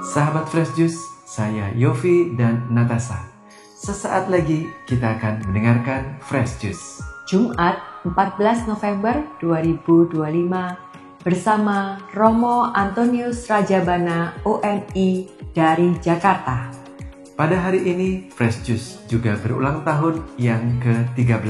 Sahabat Fresh Juice, saya Yofi dan Natasha. Sesaat lagi kita akan mendengarkan Fresh Juice. Jumat 14 November 2025 bersama Romo Antonius Rajabana OMI dari Jakarta. Pada hari ini Fresh Juice juga berulang tahun yang ke-13.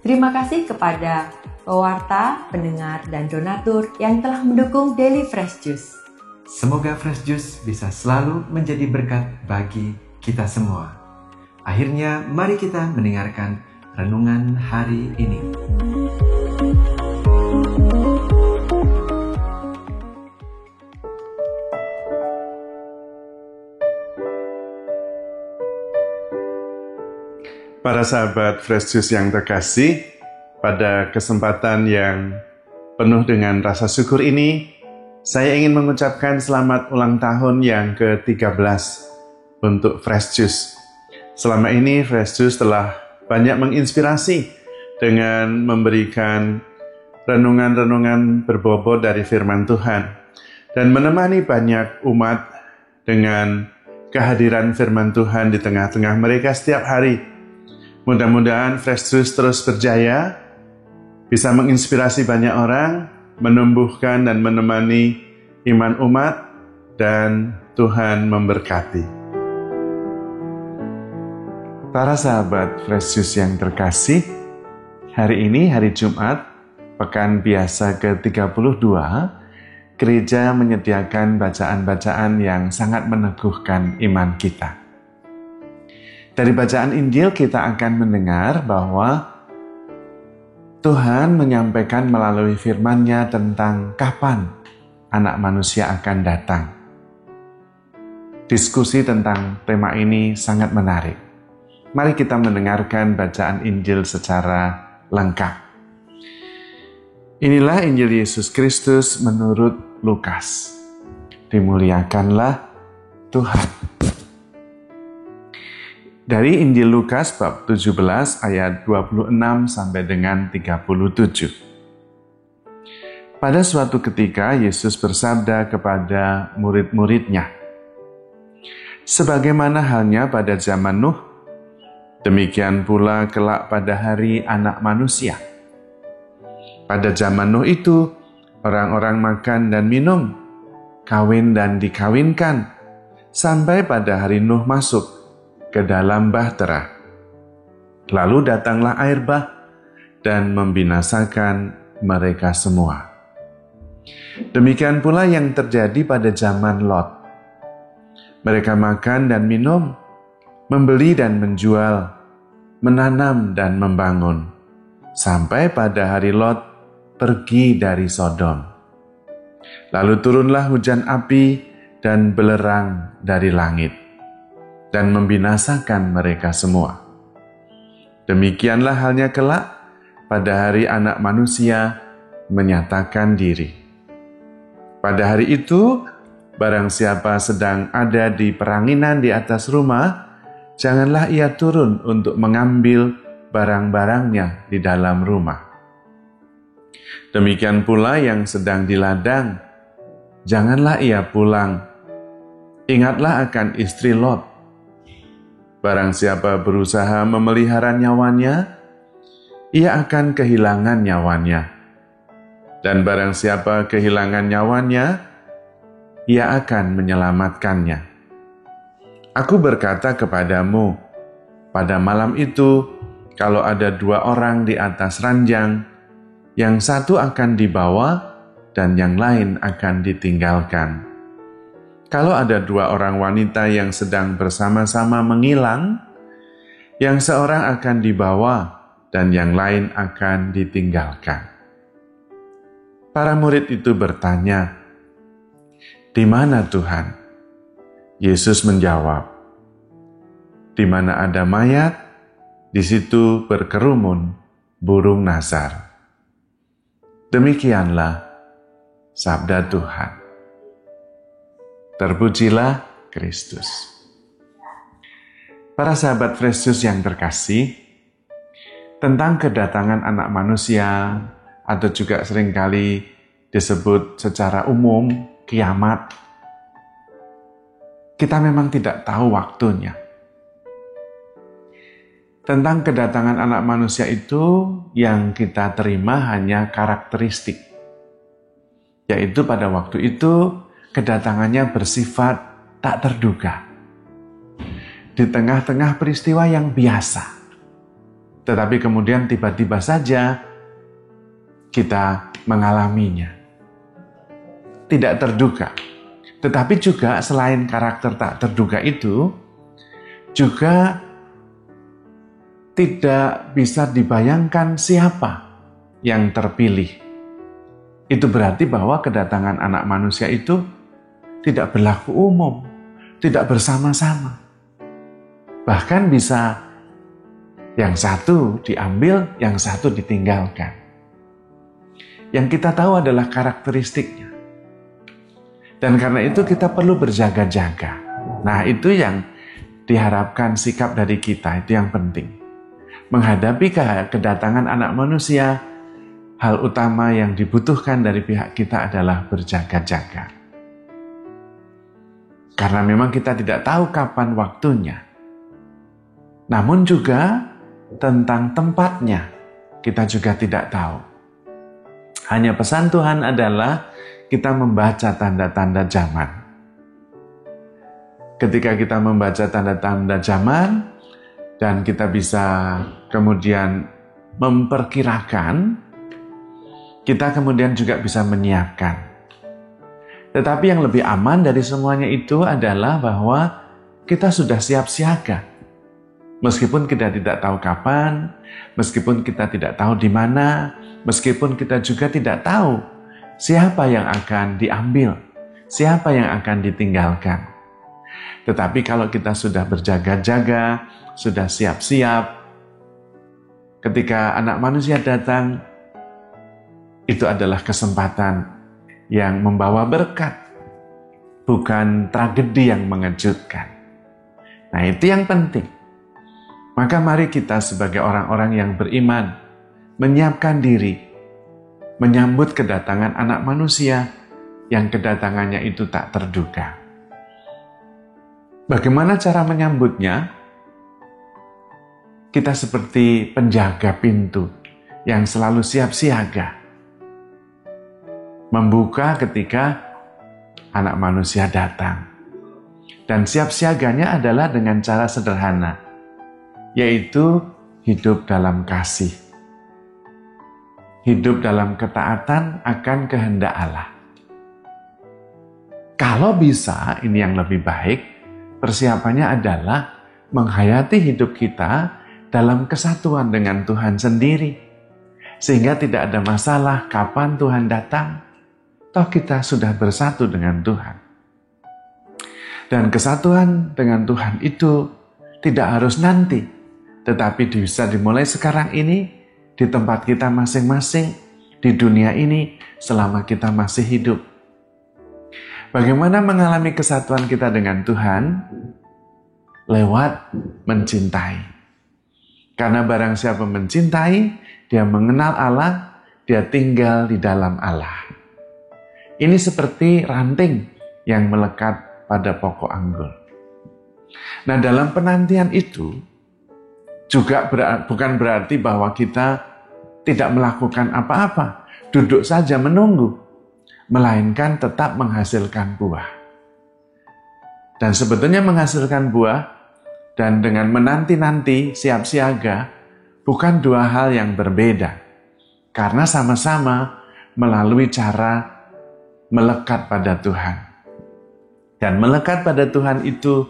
Terima kasih kepada pewarta, pendengar, dan donatur yang telah mendukung Daily Fresh Juice. Semoga Fresh Juice bisa selalu menjadi berkat bagi kita semua. Akhirnya mari kita mendengarkan renungan hari ini. Para sahabat Fresh Juice yang terkasih, pada kesempatan yang penuh dengan rasa syukur ini, saya ingin mengucapkan selamat ulang tahun yang ke-13 untuk Fresh Juice. Selama ini Fresh Juice telah banyak menginspirasi dengan memberikan renungan-renungan berbobot dari firman Tuhan dan menemani banyak umat dengan kehadiran firman Tuhan di tengah-tengah mereka setiap hari. Mudah-mudahan Fresh Juice terus berjaya, bisa menginspirasi banyak orang, menumbuhkan dan menemani iman umat, dan Tuhan memberkati. Para sahabat Fresh Juice yang terkasih, hari ini hari Jumat, pekan biasa ke-32, gereja menyediakan bacaan-bacaan yang sangat meneguhkan iman kita. Dari bacaan Injil kita akan mendengar bahwa Tuhan menyampaikan melalui firman-Nya tentang kapan anak manusia akan datang. Diskusi tentang tema ini sangat menarik. Mari kita mendengarkan bacaan Injil secara lengkap. Inilah Injil Yesus Kristus menurut Lukas. Dimuliakanlah Tuhan. Dari Injil Lukas bab 17 ayat 26 sampai dengan 37. Pada suatu ketika Yesus bersabda kepada murid-muridnya, "Sebagaimana halnya pada zaman Nuh, demikian pula kelak pada hari Anak Manusia. Pada zaman Nuh itu, orang-orang makan dan minum, kawin dan dikawinkan, sampai pada hari Nuh masuk ke dalam bahtera. Lalu datanglah air bah dan membinasakan mereka semua. Demikian pula yang terjadi pada zaman Lot. Mereka makan dan minum, membeli dan menjual, menanam dan membangun, sampai pada hari Lot pergi dari Sodom. Lalu turunlah hujan api dan belerang dari langit, dan membinasakan mereka semua. Demikianlah halnya kelak pada hari Anak Manusia menyatakan diri. Pada hari itu, barang siapa sedang ada di peranginan di atas rumah, janganlah ia turun untuk mengambil barang-barangnya di dalam rumah. Demikian pula yang sedang di ladang, janganlah ia pulang. Ingatlah akan istri Lot. Barang siapa berusaha memelihara nyawanya, ia akan kehilangan nyawanya. Dan barang siapa kehilangan nyawanya, ia akan menyelamatkannya. Aku berkata kepadamu, pada malam itu, kalau ada dua orang di atas ranjang, yang satu akan dibawa dan yang lain akan ditinggalkan. Kalau ada dua orang wanita yang sedang bersama-sama mengilang, yang seorang akan dibawa dan yang lain akan ditinggalkan. Para murid itu bertanya, "Di mana Tuhan?" Yesus menjawab, "Di mana ada mayat, di situ berkerumun burung nazar." Demikianlah sabda Tuhan. Terpujilah Kristus. Para sahabat Fresh Juice yang terkasih, tentang kedatangan anak manusia atau juga seringkali disebut secara umum kiamat, kita memang tidak tahu waktunya. Tentang kedatangan anak manusia itu yang kita terima hanya karakteristik. Yaitu pada waktu itu kedatangannya bersifat tak terduga. Di tengah-tengah peristiwa yang biasa. Tetapi kemudian tiba-tiba saja kita mengalaminya. Tidak terduga. Tetapi juga selain karakter tak terduga itu, juga tidak bisa dibayangkan siapa yang terpilih. Itu berarti bahwa kedatangan anak manusia itu tidak berlaku umum, tidak bersama-sama. Bahkan bisa yang satu diambil, yang satu ditinggalkan. Yang kita tahu adalah karakteristiknya. Dan karena itu kita perlu berjaga-jaga. Nah, itu yang diharapkan sikap dari kita, itu yang penting. Menghadapi kedatangan anak manusia, hal utama yang dibutuhkan dari pihak kita adalah berjaga-jaga. Karena memang kita tidak tahu kapan waktunya. Namun juga tentang tempatnya, kita juga tidak tahu. Hanya pesan Tuhan adalah kita membaca tanda-tanda zaman. Ketika kita membaca tanda-tanda zaman, dan kita bisa kemudian memperkirakan, kita kemudian juga bisa menyiapkan. Tetapi yang lebih aman dari semuanya itu adalah bahwa kita sudah siap siaga. Meskipun kita tidak tahu kapan, meskipun kita tidak tahu di mana, meskipun kita juga tidak tahu siapa yang akan diambil, siapa yang akan ditinggalkan. Tetapi kalau kita sudah berjaga-jaga, sudah siap-siap, ketika anak manusia datang, itu adalah kesempatan yang membawa berkat, bukan tragedi yang mengejutkan. Nah, itu yang penting. Maka mari kita sebagai orang-orang yang beriman, menyiapkan diri, menyambut kedatangan anak manusia yang kedatangannya itu tak terduga. Bagaimana cara menyambutnya? Kita seperti penjaga pintu yang selalu siap siaga. Membuka ketika anak manusia datang. Dan siap siaganya adalah dengan cara sederhana, yaitu hidup dalam kasih. Hidup dalam ketaatan akan kehendak Allah. Kalau bisa, ini yang lebih baik, persiapannya adalah menghayati hidup kita dalam kesatuan dengan Tuhan sendiri. Sehingga tidak ada masalah kapan Tuhan datang, toh kita sudah bersatu dengan Tuhan. Dan kesatuan dengan Tuhan itu tidak harus nanti, tetapi bisa dimulai sekarang ini, di tempat kita masing-masing, di dunia ini, selama kita masih hidup. Bagaimana mengalami kesatuan kita dengan Tuhan? Lewat mencintai. Karena barang siapa mencintai, dia mengenal Allah, dia tinggal di dalam Allah. Ini seperti ranting yang melekat pada pokok anggur. Nah, dalam penantian itu juga bukan berarti bahwa kita tidak melakukan apa-apa, duduk saja menunggu, melainkan tetap menghasilkan buah. Dan sebetulnya menghasilkan buah dan dengan menanti-nanti siap siaga bukan dua hal yang berbeda. Karena sama-sama melalui cara melekat pada Tuhan. Dan melekat pada Tuhan itu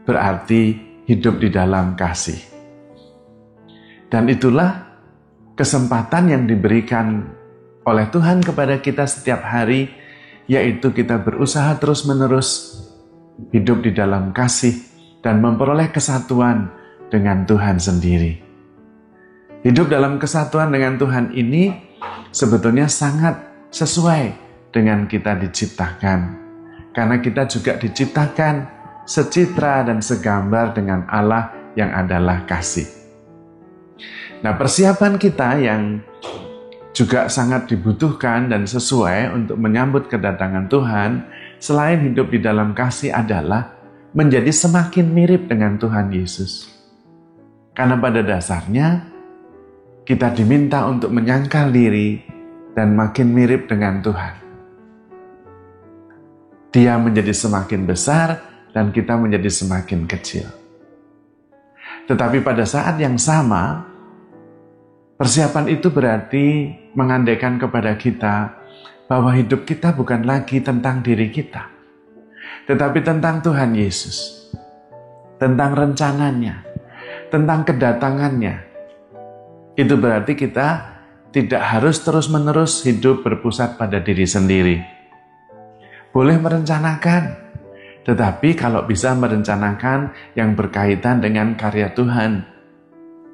berarti hidup di dalam kasih. Dan itulah kesempatan yang diberikan oleh Tuhan kepada kita setiap hari, yaitu kita berusaha terus-menerus hidup di dalam kasih dan memperoleh kesatuan dengan Tuhan sendiri. Hidup dalam kesatuan dengan Tuhan ini sebetulnya sangat sesuai dengan kita diciptakan. Karena kita juga diciptakan secitra dan segambar dengan Allah yang adalah kasih. Nah, persiapan kita yang juga sangat dibutuhkan dan sesuai untuk menyambut kedatangan Tuhan, selain hidup di dalam kasih adalah menjadi semakin mirip dengan Tuhan Yesus. Karena pada dasarnya kita diminta untuk menyangkal diri dan makin mirip dengan Tuhan. Dia menjadi semakin besar dan kita menjadi semakin kecil. Tetapi pada saat yang sama, persiapan itu berarti mengandaikan kepada kita bahwa hidup kita bukan lagi tentang diri kita, tetapi tentang Tuhan Yesus, tentang rencananya, tentang kedatangannya. Itu berarti kita tidak harus terus-menerus hidup berpusat pada diri sendiri. Boleh merencanakan, tetapi kalau bisa merencanakan yang berkaitan dengan karya Tuhan,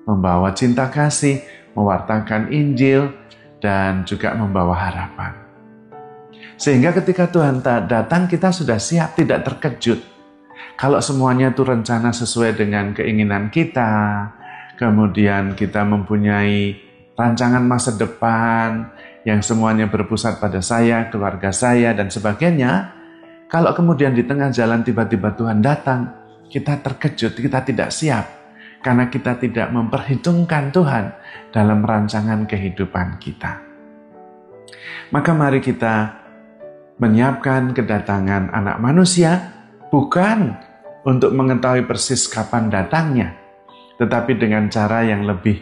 membawa cinta kasih, mewartakan Injil, dan juga membawa harapan. Sehingga ketika Tuhan datang, kita sudah siap, tidak terkejut. Kalau semuanya itu rencana sesuai dengan keinginan kita, kemudian kita mempunyai rancangan masa depan yang semuanya berpusat pada saya, keluarga saya, dan sebagainya. Kalau kemudian di tengah jalan tiba-tiba Tuhan datang, kita terkejut, kita tidak siap. Karena kita tidak memperhitungkan Tuhan dalam rancangan kehidupan kita. Maka mari kita menyiapkan kedatangan Anak Manusia, bukan untuk mengetahui persis kapan datangnya, tetapi dengan cara yang lebih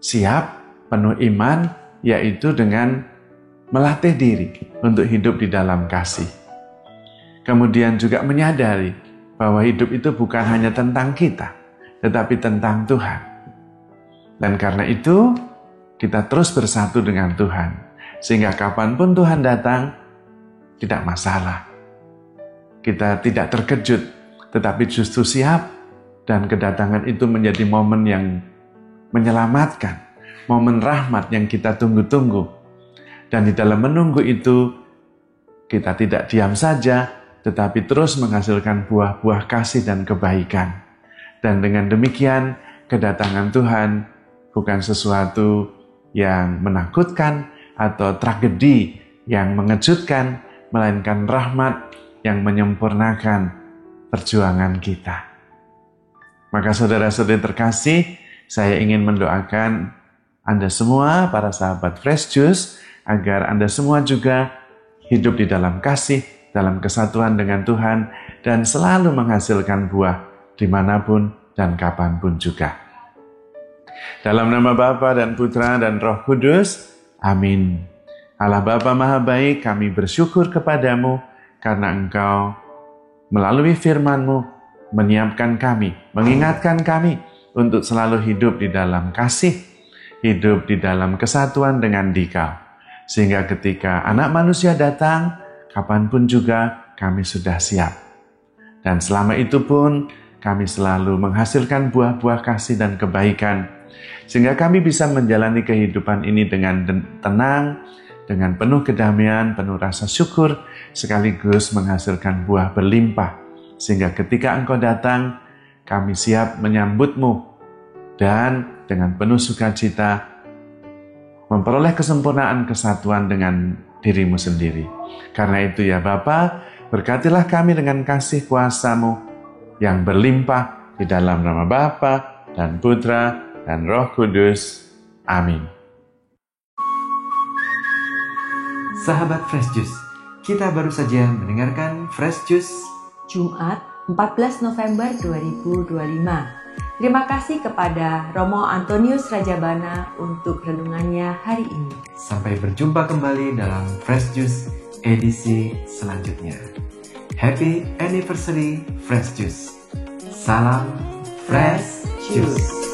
siap, penuh iman, yaitu dengan melatih diri untuk hidup di dalam kasih. Kemudian juga menyadari bahwa hidup itu bukan hanya tentang kita, tetapi tentang Tuhan. Dan karena itu, kita terus bersatu dengan Tuhan, sehingga kapanpun Tuhan datang, tidak masalah. Kita tidak terkejut, tetapi justru siap, dan kedatangan itu menjadi momen yang menyelamatkan, momen rahmat yang kita tunggu-tunggu. Dan di dalam menunggu itu, kita tidak diam saja, tetapi terus menghasilkan buah-buah kasih dan kebaikan. Dan dengan demikian, kedatangan Tuhan bukan sesuatu yang menakutkan atau tragedi yang mengejutkan, melainkan rahmat yang menyempurnakan perjuangan kita. Maka saudara-saudari terkasih, saya ingin mendoakan Anda semua, para sahabat Fresh Juice, agar Anda semua juga hidup di dalam kasih, dalam kesatuan dengan Tuhan, dan selalu menghasilkan buah dimanapun dan kapanpun juga. Dalam nama Bapa dan Putra dan Roh Kudus, amin. Allah Bapa Maha Baik, kami bersyukur kepadamu karena Engkau melalui firman-Mu menyiapkan kami, mengingatkan kami untuk selalu hidup di dalam kasih, hidup di dalam kesatuan dengan Dikau. Sehingga ketika Anak Manusia datang, kapanpun juga kami sudah siap. Dan selama itu pun kami selalu menghasilkan buah-buah kasih dan kebaikan, sehingga kami bisa menjalani kehidupan ini dengan tenang, dengan penuh kedamaian, penuh rasa syukur, sekaligus menghasilkan buah berlimpah. Sehingga ketika Engkau datang, kami siap menyambut-Mu, dan dengan penuh sukacita memperoleh kesempurnaan kesatuan dengan diri-Mu sendiri. Karena itu ya Bapa, berkatilah kami dengan kasih kuasa-Mu yang berlimpah di dalam nama Bapa dan Putra dan Roh Kudus. Amin. Sahabat Fresh Juice, kita baru saja mendengarkan Fresh Juice Jumat 14 November 2025. Terima kasih kepada Romo Antonius Rajabana untuk renungannya hari ini. Sampai berjumpa kembali dalam Fresh Juice edisi selanjutnya. Happy Anniversary Fresh Juice. Salam Fresh Juice.